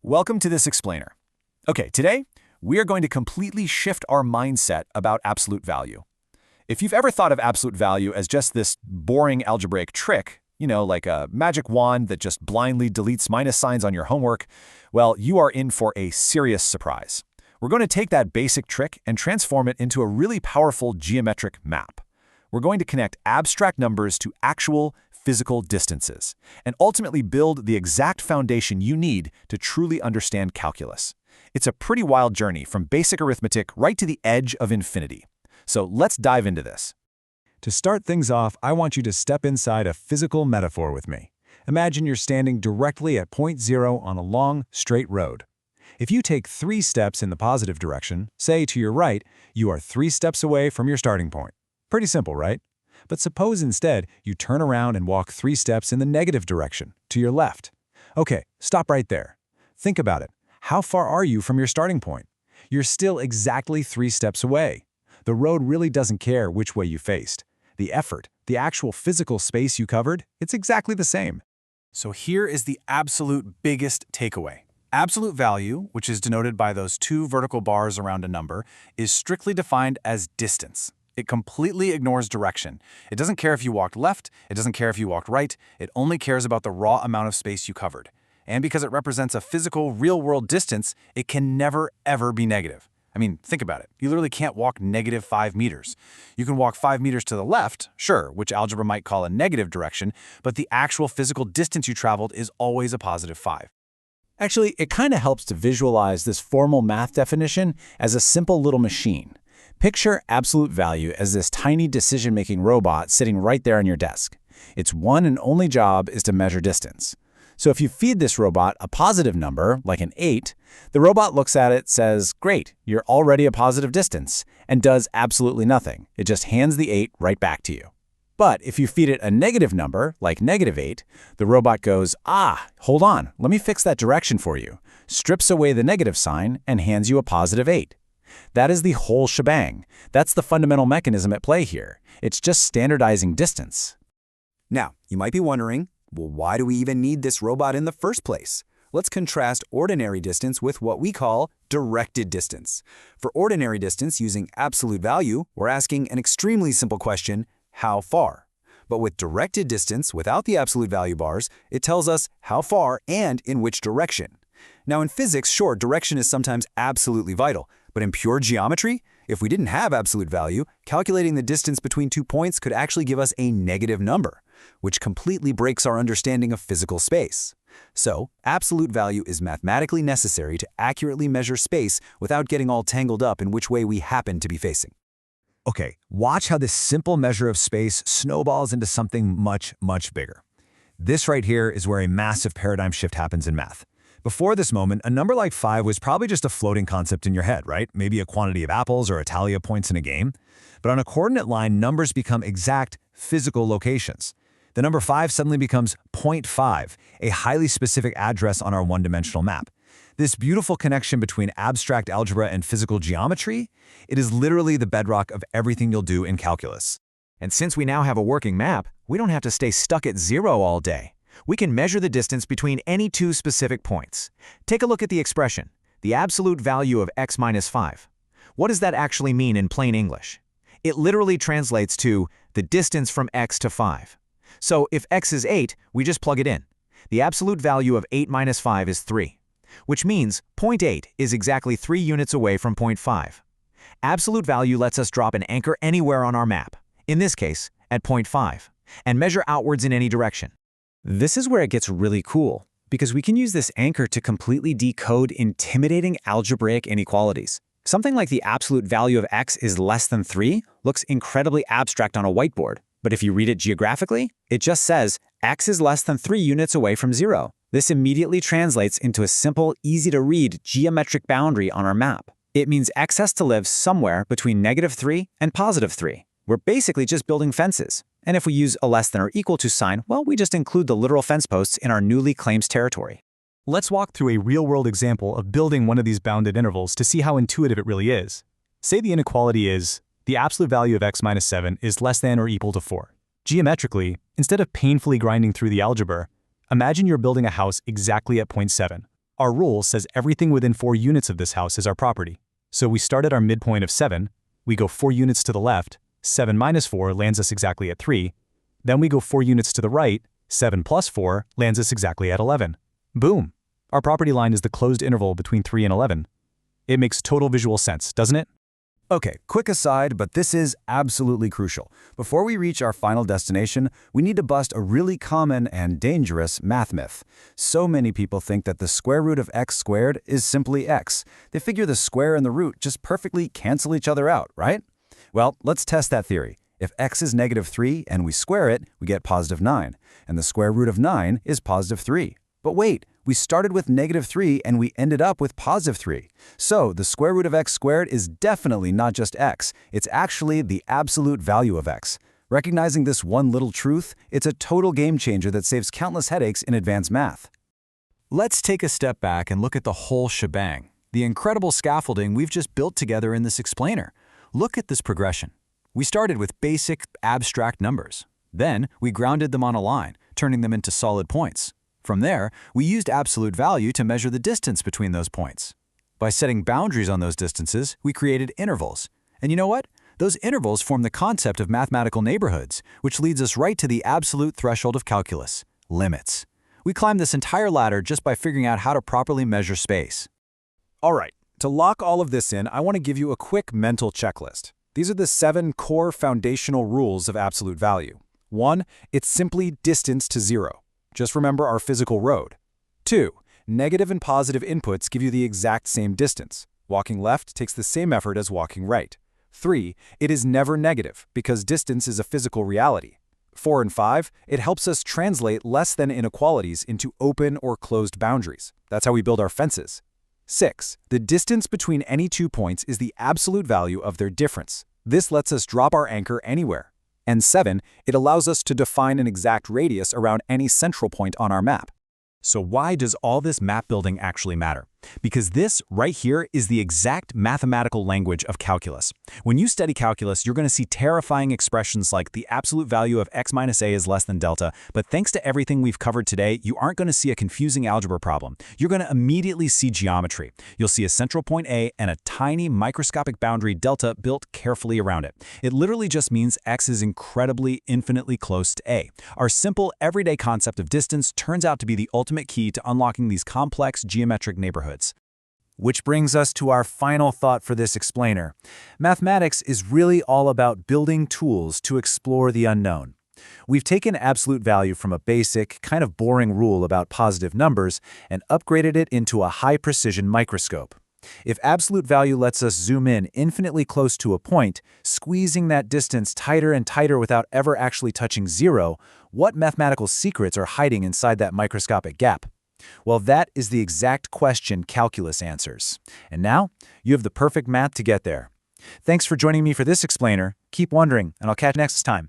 Welcome to this explainer. Okay, today we are going to completely shift our mindset about absolute value. If you've ever thought of absolute value as just this boring algebraic trick, like a magic wand that just blindly deletes minus signs on your homework, well, you are in for a serious surprise. We're going to take that basic trick and transform it into a really powerful geometric map. We're going to connect abstract numbers to actual physical distances, and ultimately build the exact foundation you need to truly understand calculus. It's a pretty wild journey from basic arithmetic right to the edge of infinity. So let's dive into this. To start things off, I want you to step inside a physical metaphor with me. Imagine you're standing directly at point 0 on a long, straight road. If you take 3 steps in the positive direction, say to your right, you are 3 steps away from your starting point. Pretty simple, right? But suppose instead you turn around and walk 3 steps in the negative direction, to your left. Okay, stop right there. Think about it. How far are you from your starting point? You're still exactly 3 steps away. The road really doesn't care which way you faced. The effort, the actual physical space you covered, it's exactly the same. So here is the absolute biggest takeaway. Absolute value, which is denoted by those 2 vertical bars around a number, is strictly defined as distance. It completely ignores direction. It doesn't care if you walked left, it doesn't care if you walked right, it only cares about the raw amount of space you covered. And because it represents a physical, real-world distance, it can never, ever be negative. I mean, think about it. You literally can't walk negative 5 meters. You can walk 5 meters to the left, sure, which algebra might call a negative direction, but the actual physical distance you traveled is always a positive 5. Actually, it kind of helps to visualize this formal math definition as a simple little machine. Picture absolute value as this tiny decision-making robot sitting right there on your desk. Its one and only job is to measure distance. So if you feed this robot a positive number, like an 8, the robot looks at it, says, "Great, you're already a positive distance," and does absolutely nothing. It just hands the 8 right back to you. But if you feed it a negative number, like -8, the robot goes, hold on, let me fix that direction for you, strips away the negative sign, and hands you a positive 8. That is the whole shebang. That's the fundamental mechanism at play here. It's just standardizing distance. Now, you might be wondering, well, why do we even need this robot in the first place? Let's contrast ordinary distance with what we call directed distance. For ordinary distance using absolute value, we're asking an extremely simple question, how far? But with directed distance without the absolute value bars, it tells us how far and in which direction. Now in physics, sure, direction is sometimes absolutely vital, but in pure geometry, if we didn't have absolute value, calculating the distance between 2 points could actually give us a negative number, which completely breaks our understanding of physical space. So, absolute value is mathematically necessary to accurately measure space without getting all tangled up in which way we happen to be facing. Okay, watch how this simple measure of space snowballs into something much, much bigger. This right here is where a massive paradigm shift happens in math. Before this moment, a number like 5 was probably just a floating concept in your head, right? Maybe a quantity of apples or a tally of points in a game. But on a coordinate line, numbers become exact physical locations. The number 5 suddenly becomes 0.5, a highly specific address on our one-dimensional map. This beautiful connection between abstract algebra and physical geometry, it is literally the bedrock of everything you'll do in calculus. And since we now have a working map, we don't have to stay stuck at 0 all day. We can measure the distance between any 2 specific points. Take a look at the expression, the absolute value of x minus 5. What does that actually mean in plain English? It literally translates to the distance from x to 5. So if x is 8, we just plug it in. The absolute value of 8 minus 5 is 3, which means 0.8 is exactly 3 units away from 0.5. Absolute value lets us drop an anchor anywhere on our map, in this case, at 0.5, and measure outwards in any direction. This is where it gets really cool, because we can use this anchor to completely decode intimidating algebraic inequalities. Something like the absolute value of x is less than 3 looks incredibly abstract on a whiteboard, but if you read it geographically, it just says x is less than 3 units away from 0. This immediately translates into a simple, easy-to-read geometric boundary on our map. It means x has to live somewhere between -3 and +3. We're basically just building fences. And if we use a less than or equal to sign, well, we just include the literal fence posts in our newly claimed territory. Let's walk through a real-world example of building one of these bounded intervals to see how intuitive it really is. Say the inequality is, the absolute value of x minus 7 is less than or equal to 4. Geometrically, instead of painfully grinding through the algebra, imagine you're building a house exactly at point 7. Our rule says everything within 4 units of this house is our property. So we start at our midpoint of 7, we go 4 units to the left, 7 minus 4 lands us exactly at 3. Then we go 4 units to the right, 7 plus 4 lands us exactly at 11. Boom! Our property line is the closed interval between 3 and 11. It makes total visual sense, doesn't it? Okay, quick aside, but this is absolutely crucial. Before we reach our final destination, we need to bust a really common and dangerous math myth. So many people think that the square root of x squared is simply x. They figure the square and the root just perfectly cancel each other out, right? Well, let's test that theory. If x is -3 and we square it, we get +9, and the square root of 9 is +3. But wait, we started with -3 and we ended up with +3. So the square root of x squared is definitely not just x, it's actually the absolute value of x. Recognizing this one little truth, it's a total game changer that saves countless headaches in advanced math. Let's take a step back and look at the whole shebang, the incredible scaffolding we've just built together in this explainer. Look at this progression. We started with basic, abstract numbers. Then we grounded them on a line, turning them into solid points. From there, we used absolute value to measure the distance between those points. By setting boundaries on those distances, we created intervals. And you know what? Those intervals form the concept of mathematical neighborhoods, which leads us right to the absolute threshold of calculus, limits. We climbed this entire ladder just by figuring out how to properly measure space. All right, to lock all of this in, I want to give you a quick mental checklist. These are the 7 core foundational rules of absolute value. 1, it's simply distance to 0. Just remember our physical road. 2, negative and positive inputs give you the exact same distance. Walking left takes the same effort as walking right. 3, it is never negative because distance is a physical reality. 4 and 5, it helps us translate less than inequalities into open or closed boundaries. That's how we build our fences. 6, the distance between any 2 points is the absolute value of their difference. This lets us drop our anchor anywhere. And 7, it allows us to define an exact radius around any central point on our map. So why does all this map building actually matter? Because this right here is the exact mathematical language of calculus. When you study calculus, you're going to see terrifying expressions like the absolute value of x minus a is less than delta, but thanks to everything we've covered today, you aren't going to see a confusing algebra problem. You're going to immediately see geometry. You'll see a central point A and a tiny microscopic boundary delta built carefully around it. It literally just means x is incredibly, infinitely close to a. Our simple, everyday concept of distance turns out to be the ultimate key to unlocking these complex geometric neighborhoods. Which brings us to our final thought for this explainer. Mathematics is really all about building tools to explore the unknown. We've taken absolute value from a basic, kind of boring rule about positive numbers and upgraded it into a high-precision microscope. If absolute value lets us zoom in infinitely close to a point, squeezing that distance tighter and tighter without ever actually touching 0, what mathematical secrets are hiding inside that microscopic gap? Well, that is the exact question calculus answers. And now, you have the perfect math to get there. Thanks for joining me for this explainer. Keep wondering, and I'll catch you next time.